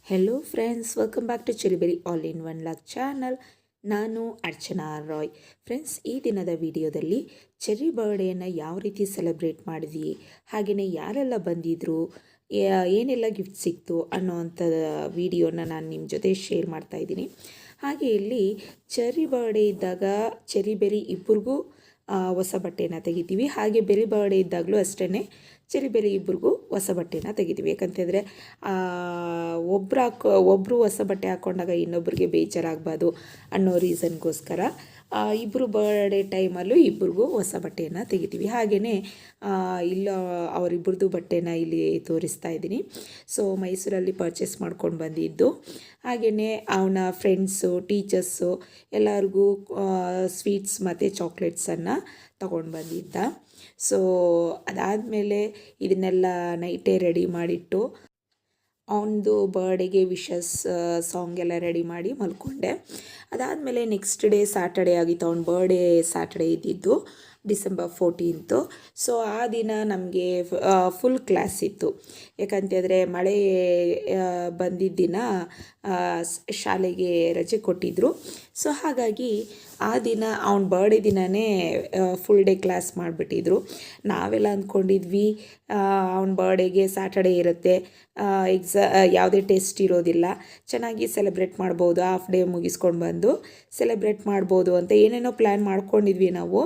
Hello friends, welcome back to Chiriberi all in one lock channel. ನಾನು Archana Roy. Friends, ಈ ದಿನದ ವಿಡಿಯೋದಲ್ಲಿ ಚೆರ್ರಿ ಬರ್ಡೇಯನ್ನು ಯಾವ ರೀತಿ ಸೆಲೆಬ್ರೇಟ್ ಮಾಡಿದ್ವಿ, ಹಾಗೆಯೇ ಯಾರೆಲ್ಲ ಬಂದಿದ್ದರು, ಏನೆಲ್ಲ ಗಿಫ್ಟ್ ಸಿಕ್ತು ಅನ್ನೋವಂಥ ವಿಡಿಯೋನ ನಾನು ನಿಮ್ಮ ಜೊತೆ ಶೇರ್ ಮಾಡ್ತಾಯಿದ್ದೀನಿ. ಹಾಗೆ ಇಲ್ಲಿ ಚೆರ್ರಿ ಬರ್ಡೇ ಇದ್ದಾಗ ಚೆರ್ರಿ ಇಬ್ಬರಿಗೂ ಹೊಸ ಬಟ್ಟೆನ ತೆಗಿತೀವಿ. ಹಾಗೆ ಬೆರಿ ಬರ್ಡೇ ಇದ್ದಾಗಲೂ ಅಷ್ಟೇ ಚೆರ್ರಿ ಇಬ್ಬರಿಗೂ ಹೊಸ ಬಟ್ಟೆನ ತೆಗಿತೀವಿ. ಯಾಕಂತಂದರೆ ಒಬ್ಬರು ಹೊಸ ಬಟ್ಟೆ ಹಾಕ್ಕೊಂಡಾಗ ಇನ್ನೊಬ್ರಿಗೆ ಬೇಜಾರಾಗಬಾರ್ದು ಅನ್ನೋ ರೀಸನ್ಗೋಸ್ಕರ ಇಬ್ಬರು ಬರ್ಡೇ ಟೈಮಲ್ಲೂ ಇಬ್ಬರಿಗೂ ಹೊಸ ಬಟ್ಟೆಯನ್ನು ತೆಗಿತೀವಿ. ಹಾಗೆಯೇ ಇಲ್ಲ ಅವರಿಬ್ಬರದು ಬಟ್ಟೆನ ಇಲ್ಲಿ ತೋರಿಸ್ತಾ ಇದ್ದೀನಿ. ಸೊ ಮೈಸೂರಲ್ಲಿ ಪರ್ಚೇಸ್ ಮಾಡ್ಕೊಂಡು ಬಂದಿದ್ದು. ಹಾಗೆಯೇ ಅವನ ಫ್ರೆಂಡ್ಸು, ಟೀಚರ್ಸು ಎಲ್ಲರಿಗೂ ಸ್ವೀಟ್ಸ್ ಮತ್ತು ಚಾಕ್ಲೇಟ್ಸನ್ನು ತೊಗೊಂಡು ಬಂದಿದ್ದ. ಸೊ ಅದಾದಮೇಲೆ ಇದನ್ನೆಲ್ಲ ನೈಟೇ ರೆಡಿ ಮಾಡಿಟ್ಟು ಅವನದು ಬರ್ಡೇಗೆ ವಿಶಸ್ ಸಾಂಗ್ ಎಲ್ಲ ರೆಡಿ ಮಾಡಿ ಮಲ್ಕೊಂಡೆ. ಅದಾದಮೇಲೆ ನೆಕ್ಸ್ಟ್ ಡೇ ಸ್ಯಾಟರ್ಡೇ ಆಗಿತ್ತು. ಅವ್ನ ಬರ್ಡೇ ಸ್ಯಾಟರ್ಡೇ ಇದ್ದಿದ್ದು, ಡಿಸೆಂಬರ್ 14. ಸೊ ಆ ದಿನ ನಮಗೆ ಫುಲ್ ಕ್ಲಾಸ್ ಇತ್ತು. ಯಾಕಂತಂದರೆ ಮಳೆ ಬಂದಿದ್ದ ದಿನ ಶಾಲೆಗೆ ರಜೆ ಕೊಟ್ಟಿದ್ದರು. ಸೊ ಹಾಗಾಗಿ ಆ ದಿನ ಅವನ ಬರ್ಡೇ ದಿನವೇ ಫುಲ್ ಡೇ ಕ್ಲಾಸ್ ಮಾಡಿಬಿಟ್ಟಿದ್ರು. ನಾವೆಲ್ಲ ಅಂದ್ಕೊಂಡಿದ್ವಿ ಅವನ ಬರ್ಡೇಗೆ ಸ್ಯಾಟರ್ಡೇ ಇರುತ್ತೆ, ಯಾವುದೇ ಟೆಸ್ಟ್ ಇರೋದಿಲ್ಲ, ಚೆನ್ನಾಗಿ ಸೆಲೆಬ್ರೇಟ್ ಮಾಡ್ಬೋದು, ಹಾಫ್ ಡೇ ಮುಗಿಸ್ಕೊಂಡು ಬಂದು ಸೆಲೆಬ್ರೇಟ್ ಮಾಡ್ಬೋದು ಅಂತ ಏನೇನೋ ಪ್ಲ್ಯಾನ್ ಮಾಡ್ಕೊಂಡಿದ್ವಿ ನಾವು.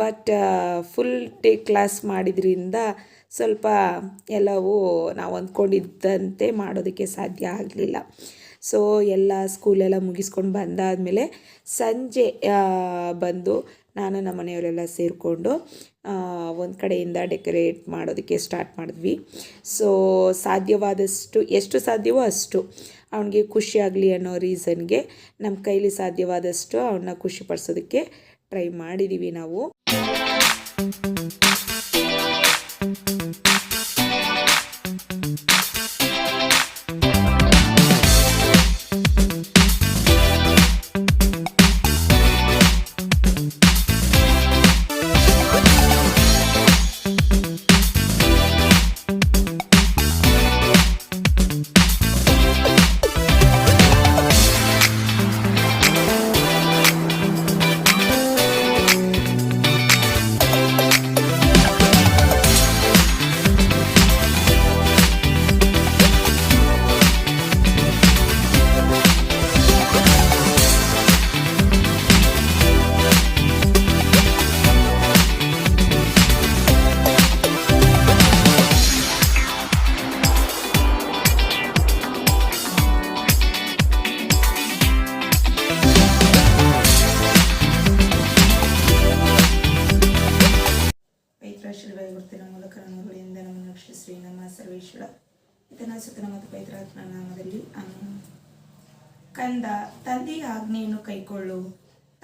ಬಟ್ ಫುಲ್ ಡೇ ಕ್ಲಾಸ್ ಮಾಡಿದ್ರಿಂದ ಸ್ವಲ್ಪ ಎಲ್ಲವೂ ನಾವು ಅಂದ್ಕೊಂಡಿದ್ದಂತೆ ಮಾಡೋದಕ್ಕೆ ಸಾಧ್ಯ ಆಗಲಿಲ್ಲ. ಸೊ ಎಲ್ಲ ಸ್ಕೂಲೆಲ್ಲ ಮುಗಿಸ್ಕೊಂಡು ಬಂದಾದಮೇಲೆ ಸಂಜೆ ಬಂದು ನಾನು ನಮ್ಮ ಮನೆಯವರೆಲ್ಲ ಸೇರಿಕೊಂಡು ಒಂದು ಕಡೆಯಿಂದ ಡೆಕೋರೇಟ್ ಮಾಡೋದಕ್ಕೆ ಸ್ಟಾರ್ಟ್ ಮಾಡಿದ್ವಿ. ಸೊ ಸಾಧ್ಯವಾದಷ್ಟು, ಎಷ್ಟು ಸಾಧ್ಯವೋ ಅಷ್ಟು ಅವನಿಗೆ ಖುಷಿಯಾಗಲಿ ಅನ್ನೋ ರೀಸನ್ಗೆ ನಮ್ಮ ಕೈಲಿ ಸಾಧ್ಯವಾದಷ್ಟು ಅವನ್ನ ಖುಷಿಪಡಿಸೋದಕ್ಕೆ ಟ್ರೈ ಮಾಡಿದ್ದೀವಿ ನಾವು. ಶ್ರೀ ನಮ್ಮ ಸರ್ವೇಶ್ವರ ಇತನ ಸುತನ ಮತ್ತು ಪೈತ್ರಾತ್ಮ ನಾಮದಲ್ಲಿ ಕಂದ, ತಂದೆಯ ಆಜ್ಞೆಯನ್ನು ಕೈಕೊಳ್ಳು,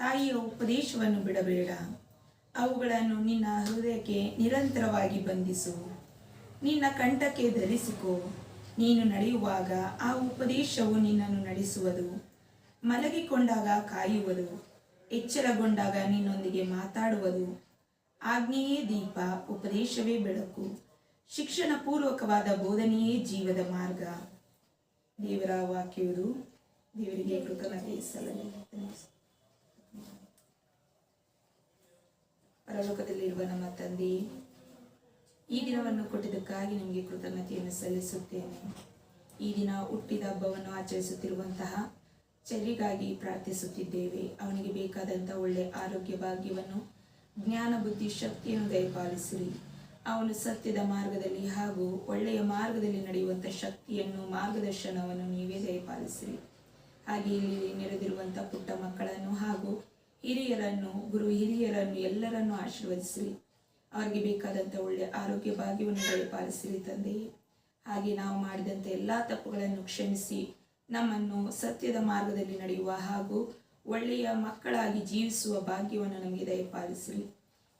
ತಾಯಿಯ ಉಪದೇಶವನ್ನು ಬಿಡಬೇಡ, ಅವುಗಳನ್ನು ನಿನ್ನ ಹೃದಯಕ್ಕೆ ನಿರಂತರವಾಗಿ ಬಂಧಿಸು, ನಿನ್ನ ಕಂಠಕ್ಕೆ ಧರಿಸಿಕೋ. ನೀನು ನಡೆಯುವಾಗ ಆ ಉಪದೇಶವು ನಿನ್ನನ್ನು ನಡೆಸುವುದು, ಮಲಗಿಕೊಂಡಾಗ ಕಾಯುವುದು, ಎಚ್ಚರಗೊಂಡಾಗ ನಿನ್ನೊಂದಿಗೆ ಮಾತಾಡುವುದು. ಆಜ್ಞೆಯೇ ದೀಪ, ಉಪದೇಶವೇ ಬೆಳಕು, ಶಿಕ್ಷಣ ಪೂರ್ವಕವಾದ ಬೋಧನೆಯೇ ಜೀವದ ಮಾರ್ಗ. ದೇವರ ವಾಕ್ಯವುದು. ದೇವರಿಗೆ ಕೃತಜ್ಞತೆ ಸಲ್ಲಲಿ. ಪರಲೋಕದಲ್ಲಿರುವ ನಮ್ಮ ತಂದೆಯೇ, ಈ ದಿನವನ್ನು ಕೊಟ್ಟಿದ್ದಕ್ಕಾಗಿ ನಿಮಗೆ ಕೃತಜ್ಞತೆಯನ್ನು ಸಲ್ಲಿಸುತ್ತೇನೆ. ಈ ದಿನ ಹುಟ್ಟಿದ ಹಬ್ಬವನ್ನು ಆಚರಿಸುತ್ತಿರುವಂತಹ ಚೆರ್ರಿಗಾಗಿ ಪ್ರಾರ್ಥಿಸುತ್ತಿದ್ದೇವೆ. ಅವನಿಗೆ ಬೇಕಾದಂಥ ಒಳ್ಳೆಯ ಆರೋಗ್ಯ ಭಾಗ್ಯವನ್ನು, ಜ್ಞಾನ ಬುದ್ಧಿ ಶಕ್ತಿಯನ್ನು ದಯಪಾಲಿಸಿರಿ. ಅವನು ಸತ್ಯದ ಮಾರ್ಗದಲ್ಲಿ ಹಾಗೂ ಒಳ್ಳೆಯ ಮಾರ್ಗದಲ್ಲಿ ನಡೆಯುವಂಥ ಶಕ್ತಿಯನ್ನು, ಮಾರ್ಗದರ್ಶನವನ್ನು ನೀವೇ ದಯಪಾಲಿಸಿರಿ. ಹಾಗೆ ಇಲ್ಲಿ ನೆರೆದಿರುವಂಥ ಪುಟ್ಟ ಮಕ್ಕಳನ್ನು ಹಾಗೂ ಹಿರಿಯರನ್ನು, ಗುರು ಹಿರಿಯರನ್ನು ಎಲ್ಲರನ್ನು ಆಶೀರ್ವದಿಸಿರಿ. ಅವರಿಗೆ ಬೇಕಾದಂಥ ಒಳ್ಳೆಯ ಆರೋಗ್ಯ ಭಾಗ್ಯವನ್ನು ದಯಪಾಲಿಸಿರಿ ತಂದೆಯೇ. ಹಾಗೆ ನಾವು ಮಾಡಿದಂಥ ಎಲ್ಲ ತಪ್ಪುಗಳನ್ನು ಕ್ಷಮಿಸಿ ನಮ್ಮನ್ನು ಸತ್ಯದ ಮಾರ್ಗದಲ್ಲಿ ನಡೆಯುವ ಹಾಗೂ ಒಳ್ಳೆಯ ಮಕ್ಕಳಾಗಿ ಜೀವಿಸುವ ಭಾಗ್ಯವನ್ನು ನಮಗೆ ದಯಪಾಲಿಸಿರಿ.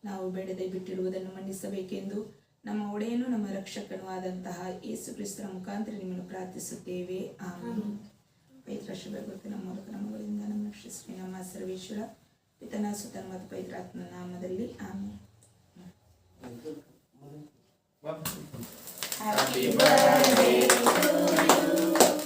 ನಾವು ಬೇಡದೆ ಬಿಟ್ಟಿರುವುದನ್ನು ಮನ್ನಿಸಬೇಕೆಂದು ನಮ್ಮ ಒಡೆಯನು ನಮ್ಮ ರಕ್ಷಕನೂ ಆದಂತಹ ಯೇಸು ಕ್ರಿಸ್ತನ ಮುಖಾಂತರ ನಿಮ್ಮನ್ನು ಪ್ರಾರ್ಥಿಸುತ್ತೇವೆ. ಆಮೇಲೆ ಪವಿತ್ರ ಶುಭ ಗುರುತಿನ ಮೂಲಕ ನಮ್ಮಗಳಿಂದ ನಮ್ಮ ಶ್ರೀ ನಮ್ಮ ಸರ್ವೇಶ್ವರ ಪಿತನ ಸುತನ ಮತ್ತು ಪವಿತ್ರಾತ್ಮನ ನಾಮದಲ್ಲಿ ಆಮೇಲೆ. Happy birthday to you.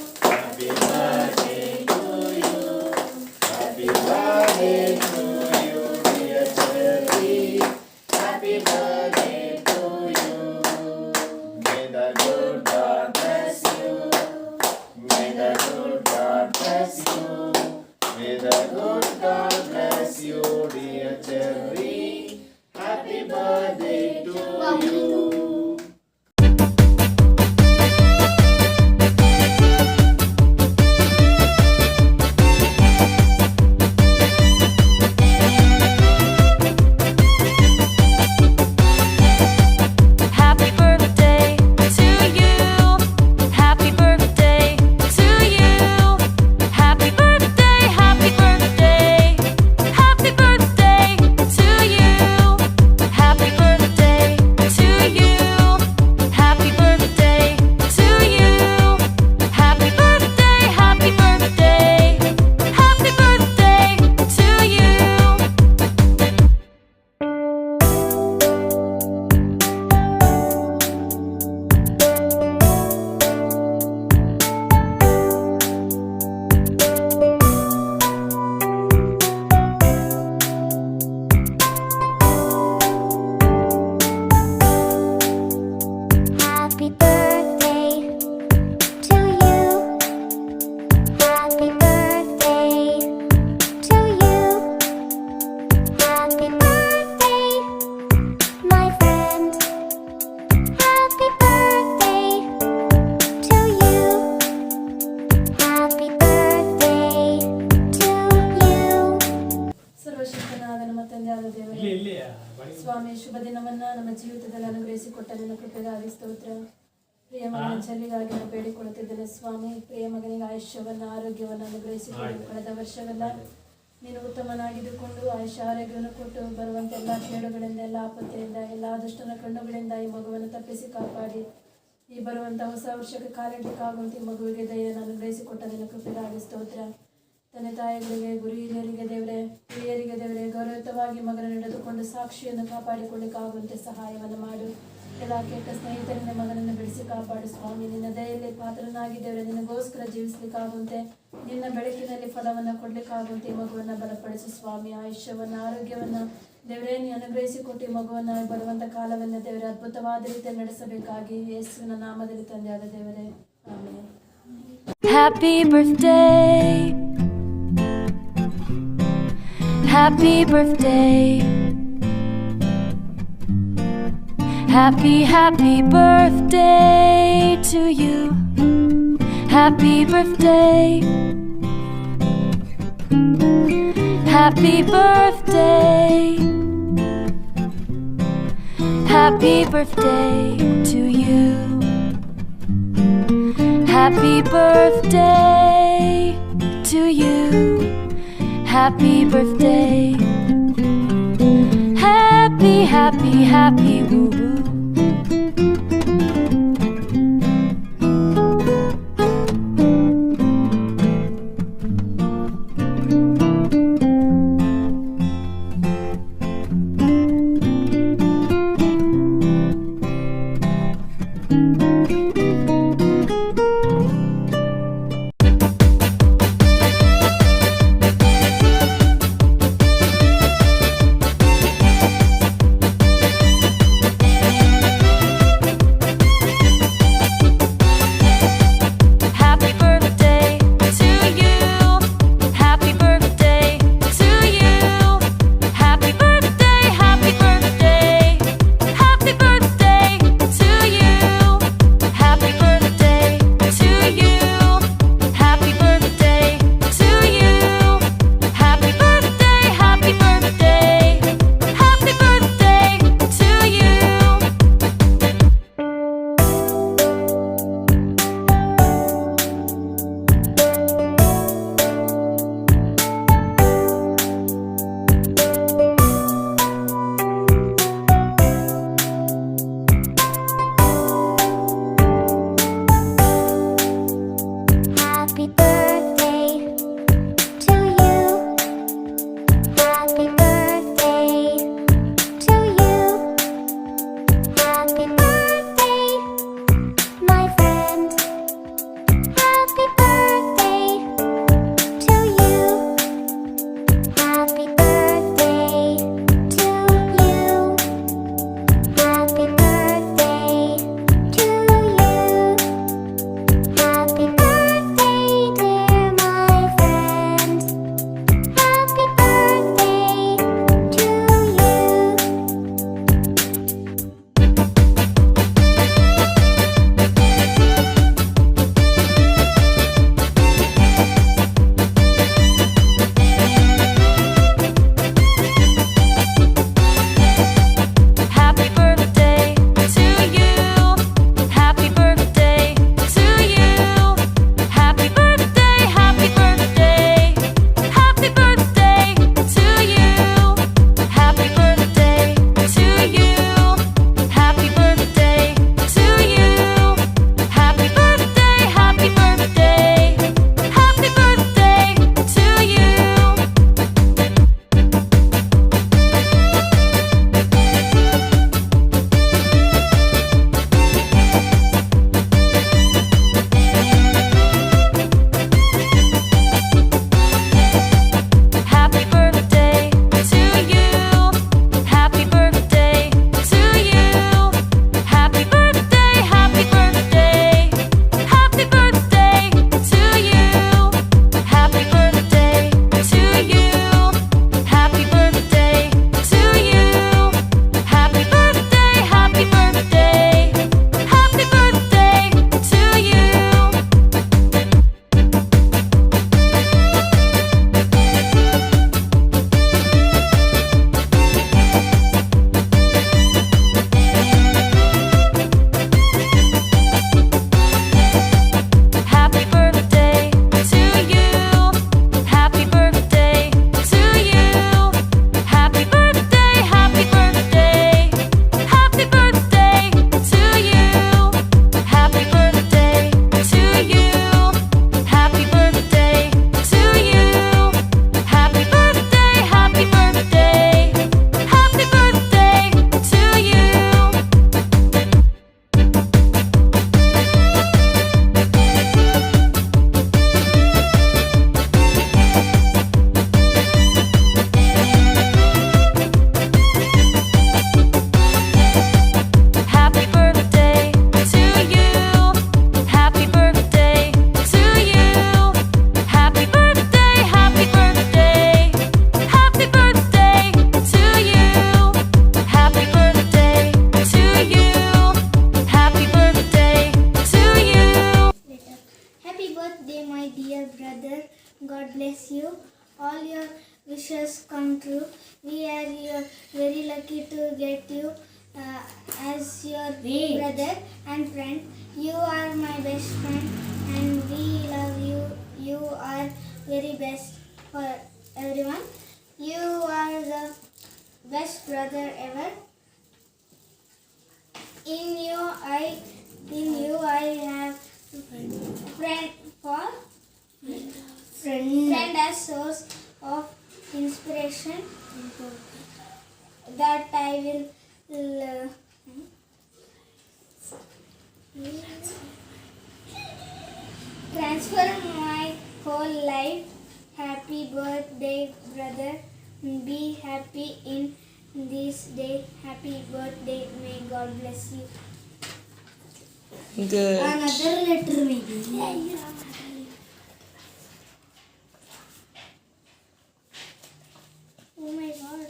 ಶುಭ ದಿನವನ್ನ ನಮ್ಮ ಜೀವಿತದಲ್ಲಿ ಅನುಗ್ರಹಿಸಿಕೊಟ್ಟ ನಿನ್ನ ಕೃಪೆಗಾಗಿ ಸ್ತೋತ್ರ. ಪ್ರಿಯ ಮಗನ ಚೆಲ್ಲಿಗಾಗಿ ನಾನು ಬೇಡಿಕೊಳ್ಳುತ್ತಿದ್ದೇನೆ ಸ್ವಾಮಿ. ಪ್ರಿಯ ಮಗನಿಗೆ ಆಯುಷ್ಯವನ್ನು ಆರೋಗ್ಯವನ್ನು ಅನುಗ್ರಹಿಸಿಕೊಂಡು ಕಳೆದ ವರ್ಷವೆಲ್ಲ ನೀನು ಉತ್ತಮನಾಗಿದ್ದುಕೊಂಡು ಆಯುಷ್ಯ ಆರೋಗ್ಯವನ್ನು ಕೊಟ್ಟು ಬರುವಂಥ ಎಲ್ಲ ಕೇಡುಗಳಿಂದ, ಎಲ್ಲ ಆಪತ್ತೆಯಿಂದ, ಎಲ್ಲ ದುಷ್ಟನ ಕಣ್ಣುಗಳಿಂದ ಈ ಮಗುವನ್ನು ತಪ್ಪಿಸಿ ಕಾಪಾಡಿ ಈ ಬರುವಂಥ ಹೊಸ ವರ್ಷಕ್ಕೆ ಕಾಲಿಡಲಿಕ್ಕಾಗುವಂತೆ ಈ ಮಗುವಿಗೆ ದಯೆಯನ್ನು ಅನುಗ್ರಹಿಸಿಕೊಟ್ಟ ನಿನ್ನ ಕೃಪೆಗಾಗಿ ಸ್ತೋತ್ರ. ತಂದೆ ತಾಯಿಗಳಿಗೆ, ಗುರು ಹಿರಿಯರಿಗೆ ದೇವರೇ, ಹಿರಿಯರಿಗೆ ದೇವರೇ, ಗೌರವಯುತವಾಗಿ ಮಗನ ನಡೆದುಕೊಂಡು ಸಾಕ್ಷಿಯನ್ನು ಕಾಪಾಡಿಕೊಳ್ಳಿಕ್ಕಾಗುವಂತೆ ಸಹಾಯವನ್ನು ಮಾಡು. ಎಲ್ಲ ಕೆಟ್ಟ ಸ್ನೇಹಿತರಿಂದ ಮಗನನ್ನು ಬಿಡಿಸಿ ಕಾಪಾಡು ಸ್ವಾಮಿ. ನಿನ್ನ ದಯೆಯಲ್ಲಿ ಪಾತ್ರನಾಗಿ ದೇವರೇ, ನಿನಗೋಸ್ಕರ ಜೀವಿಸಲಿಕ್ಕಾಗುವಂತೆ, ನಿನ್ನ ಬೆಳಕಿನಲ್ಲಿ ಫಲವನ್ನು ಕೊಡ್ಲಿಕ್ಕಾಗುವಂತೆ ಈ ಮಗುವನ್ನು ಬಲಪಡಿಸು ಸ್ವಾಮಿ. ಆಯುಷ್ಯವನ್ನು ಆರೋಗ್ಯವನ್ನು ದೇವರೇ ನೀ ಅನುಗ್ರಹಿಸಿಕೊಟ್ಟು ಈ ಮಗುವನ್ನು ಬರುವಂಥ ಕಾಲವನ್ನು ದೇವರೇ ಅದ್ಭುತವಾದ ರೀತಿಯಲ್ಲಿ ನಡೆಸಬೇಕಾಗಿ ಯೇಸುವಿನ ನಾಮದಲ್ಲಿ ತಂದೆಯಾದ ದೇವರೇ, amen. Happy birthday, happy birthday, happy birthday to you. Happy birthday, happy birthday, happy birthday to you. Happy birthday to you. Happy birthday. Happy, happy, happy, woo woo. birthday, my dear brother. God bless you. All your wishes come true. We are very lucky to get you as your brother and friend. You are my best friend and we love you. You are very best for everyone. You are the best brother ever. In you I have friend as source of inspiration that I will transform my whole life. Happy birthday, brother. Be happy in this day. Happy birthday. May God bless you. Good. Another letter maybe. Oh my God.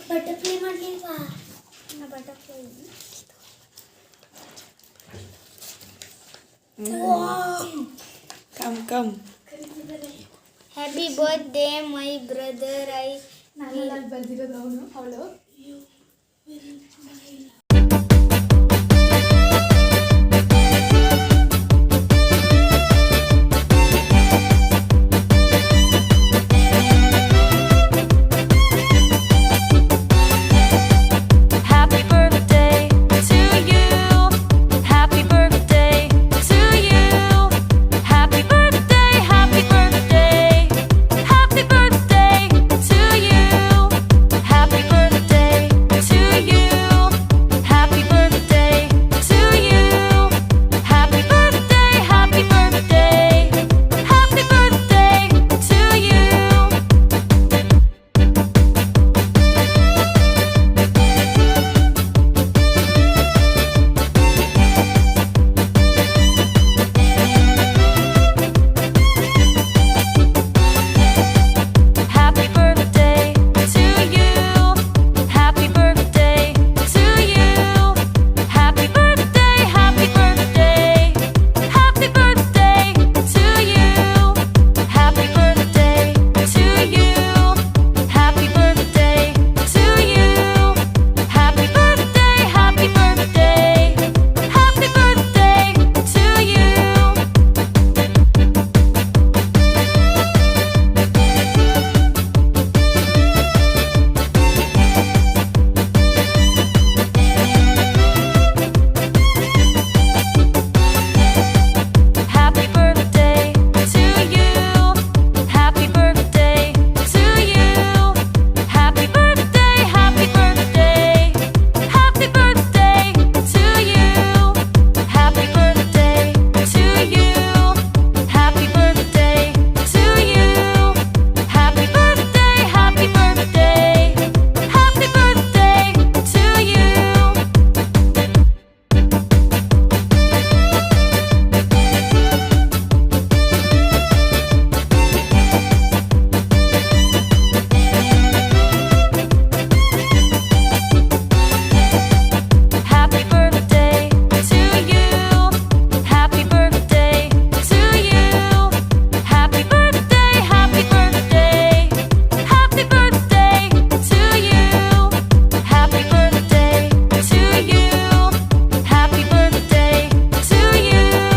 Butterfly ಮಾಡ್ಲಿಲ್ವಾ? Butterfly. Come. Happy birthday, my brother. ನಾನು ಬರ್ದಿರೋದು ಅವಳು Happy birthday to you. Happy birthday to you. Happy birthday, happy birthday. Happy birthday to you. Happy birthday to you. Happy birthday to you. Happy birthday, happy birthday. Happy birthday to you. Happy birthday to you. Happy birthday to you. Happy birthday, happy birthday. Happy birthday to you. Happy birthday to you. Happy birthday to you. Happy birthday, happy birthday. Happy birthday to you. Happy birthday to you. Happy birthday to you. Happy birthday, happy birthday. Happy birthday to you. Happy birthday to you. Happy birthday to you. Happy birthday, happy birthday. Happy birthday to you. Happy birthday to you. Happy birthday to you. Happy birthday, happy birthday. Happy birthday to you. Happy birthday to you. Happy birthday to you.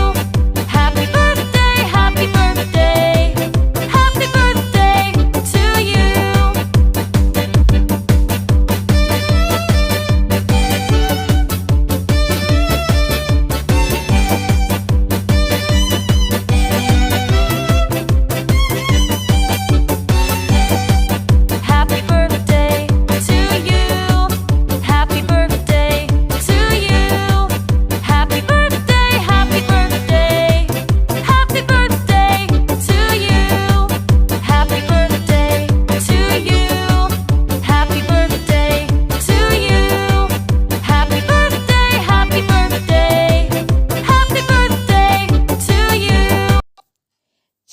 Happy birthday, happy birthday. Happy birthday to you. Happy birthday to you. Happy birthday to you. Happy birthday, happy birthday. Happy birthday to you. Happy birthday to you. Happy birthday to you. Happy birthday, happy birthday. Happy birthday to you.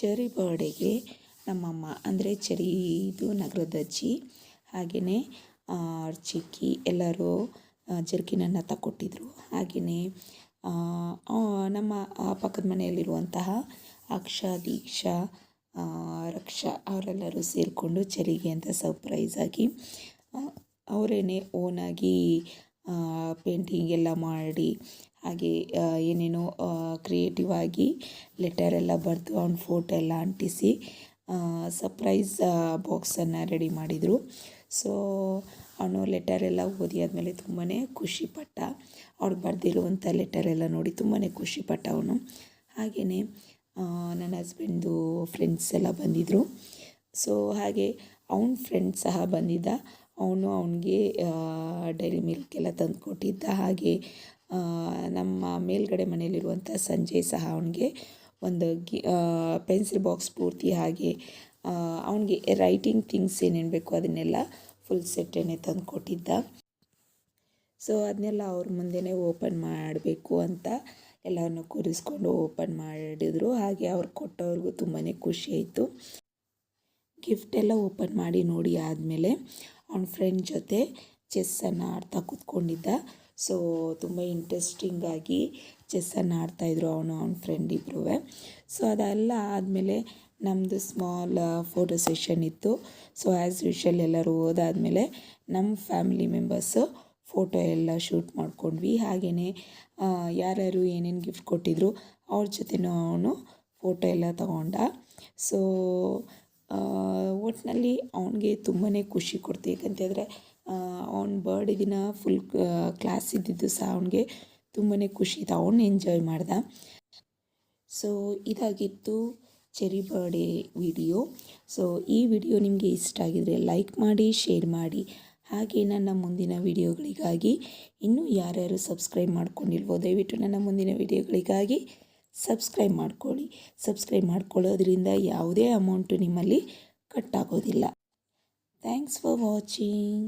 ಚರಿ ಬರ್ಡೇಗೆ ನಮ್ಮಮ್ಮ ಅಂದರೆ ಚರಿದು ನಗರದ ಅಜ್ಜಿ ಹಾಗೆಯೇ ಚಿಕ್ಕಿ ಎಲ್ಲರೂ ಜರ್ಕಿನನ್ನು ತಗೊಟ್ಟಿದ್ರು. ಹಾಗೆಯೇ ನಮ್ಮ ಪಕ್ಕದ ಮನೆಯಲ್ಲಿರುವಂತಹ ಅಕ್ಷಾ, ದೀಕ್ಷಾ, ರಕ್ಷಾ ಅವರೆಲ್ಲರೂ ಸೇರಿಕೊಂಡು ಚಳಿಗೆ ಅಂತ ಸರ್ಪ್ರೈಸ್ ಆಗಿ ಅವರೇನೆ ಓನಾಗಿ ಪೇಂಟಿಂಗ್ ಎಲ್ಲ ಮಾಡಿ ಹಾಗೆ ಏನೇನೋ ಕ್ರಿಯೇಟಿವ್ ಆಗಿ ಲೆಟರ್ ಎಲ್ಲ ಬರೆದು ಅವ್ನ ಫೋಟೋ ಎಲ್ಲ ಅಂಟಿಸಿ ಸರ್ಪ್ರೈಸ್ ಬಾಕ್ಸನ್ನು ರೆಡಿ ಮಾಡಿದರು. ಸೊ ಅವನು ಲೆಟರ್ ಎಲ್ಲ ಓದಿ ಆದಮೇಲೆ ತುಂಬಾ ಖುಷಿಪಟ್ಟ. ಅವ್ರು ಬರೆದಿರುವಂಥ ಲೆಟರ್ ಎಲ್ಲ ನೋಡಿ ತುಂಬಾ ಖುಷಿಪಟ್ಟ ಅವನು. ಹಾಗೆಯೇ ನನ್ನ ಹಸ್ಬೆಂಡ್ದು ಫ್ರೆಂಡ್ಸ್ ಎಲ್ಲ ಬಂದಿದ್ದರು. ಸೊ ಹಾಗೆ ಅವನ ಫ್ರೆಂಡ್ ಸಹ ಬಂದಿದ್ದ. ಅವನು ಅವನಿಗೆ ಡೈರಿ ಮಿಲ್ಕ್ ಎಲ್ಲ ತಂದು ಕೊಟ್ಟಿದ್ದ. ಹಾಗೆ ನಮ್ಮ ಮೇಲ್ಗಡೆ ಮನೆಯಲ್ಲಿರುವಂಥ ಸಂಜಯ್ ಸಹ ಅವನಿಗೆ ಒಂದು ಪೆನ್ಸಿಲ್ ಬಾಕ್ಸ್ ಪೂರ್ತಿ ಹಾಗೆ ಅವನಿಗೆ ರೈಟಿಂಗ್ ಥಿಂಗ್ಸ್ ಏನೇನು ಬೇಕು ಅದನ್ನೆಲ್ಲ ಫುಲ್ ಸೆಟ್ಟನ್ನೇ ತಂದು ಕೊಟ್ಟಿದ್ದ. ಸೊ ಅದನ್ನೆಲ್ಲ ಅವ್ರ ಮುಂದೆನೇ ಓಪನ್ ಮಾಡಬೇಕು ಅಂತ ಎಲ್ಲವನ್ನು ಕೂರಿಸ್ಕೊಂಡು ಓಪನ್ ಮಾಡಿದರು. ಹಾಗೆ ಅವ್ರು ಕೊಟ್ಟವ್ರಿಗೂ ತುಂಬಾ ಖುಷಿ ಆಯಿತು. ಗಿಫ್ಟ್ ಎಲ್ಲ ಓಪನ್ ಮಾಡಿ ನೋಡಿ ಆದಮೇಲೆ ಅವನ ಫ್ರೆಂಡ್ ಜೊತೆ ಚೆಸ್ಸನ್ನು ಆಡ್ತಾ ಕೂತ್ಕೊಂಡಿದ್ದ. ಸೊ ತುಂಬ ಇಂಟ್ರೆಸ್ಟಿಂಗಾಗಿ ಚೆಸ್ಸನ್ನು ಆಡ್ತಾಯಿದ್ರು ಅವನ ಫ್ರೆಂಡ್ ಇಬ್ಬರೂ. ಸೊ ಅದೆಲ್ಲ ಆದಮೇಲೆ ನಮ್ಮದು ಸ್ಮಾಲ್ ಫೋಟೋ ಸೆಷನ್ ಇತ್ತು. ಸೊ ಆ್ಯಸ್ ಯೂಶುವಲ್ ಎಲ್ಲರೂ ಹೋದಾದ್ಮೇಲೆ ನಮ್ಮ ಫ್ಯಾಮಿಲಿ ಮೆಂಬರ್ಸು ಫೋಟೋ ಎಲ್ಲ ಶೂಟ್ ಮಾಡ್ಕೊಂಡ್ವಿ. ಹಾಗೆಯೇ ಯಾರ್ಯಾರು ಏನೇನು ಗಿಫ್ಟ್ ಕೊಟ್ಟಿದ್ರು ಅವ್ರ ಜೊತೆನೂ ಅವನು ಫೋಟೋ ಎಲ್ಲ ತಗೊಂಡ. ಸೊ ಒಟ್ಟಿನಲ್ಲಿ ಅವನಿಗೆ ತುಂಬಾ ಖುಷಿ ಕೊಡ್ತು. ಏಕೆಂತಂದರೆ ಅವನ ಬರ್ಡೇ ದಿನ ಫುಲ್ ಕ್ಲಾಸ್ ಇದ್ದಿದ್ದು ಸಹ ಅವನಿಗೆ ತುಂಬಾ ಖುಷಿ ಇತ್ತು. ಅವನು ಎಂಜಾಯ್ ಮಾಡ್ದ. ಸೊ ಇದಾಗಿತ್ತು ಚೆರಿ ಬರ್ಡೇ ವಿಡಿಯೋ. ಸೊ ಈ ವಿಡಿಯೋ ನಿಮಗೆ ಇಷ್ಟ ಆಗಿದರೆ ಲೈಕ್ ಮಾಡಿ, ಶೇರ್ ಮಾಡಿ. ಹಾಗೆ ನನ್ನ ಮುಂದಿನ ವಿಡಿಯೋಗಳಿಗಾಗಿ ಇನ್ನೂ ಯಾರ್ಯಾರು ಸಬ್ಸ್ಕ್ರೈಬ್ ಮಾಡ್ಕೊಂಡಿಲ್ವೋ ದಯವಿಟ್ಟು ನನ್ನ ಮುಂದಿನ ವಿಡಿಯೋಗಳಿಗಾಗಿ ಸಬ್ಸ್ಕ್ರೈಬ್ ಮಾಡ್ಕೊಳ್ಳಿ. ಸಬ್ಸ್ಕ್ರೈಬ್ ಮಾಡ್ಕೊಳ್ಳೋದ್ರಿಂದ ಯಾವುದೇ ಅಮೌಂಟು ನಿಮ್ಮಲ್ಲಿ ಕಟ್ ಆಗೋದಿಲ್ಲ. Thanks for watching.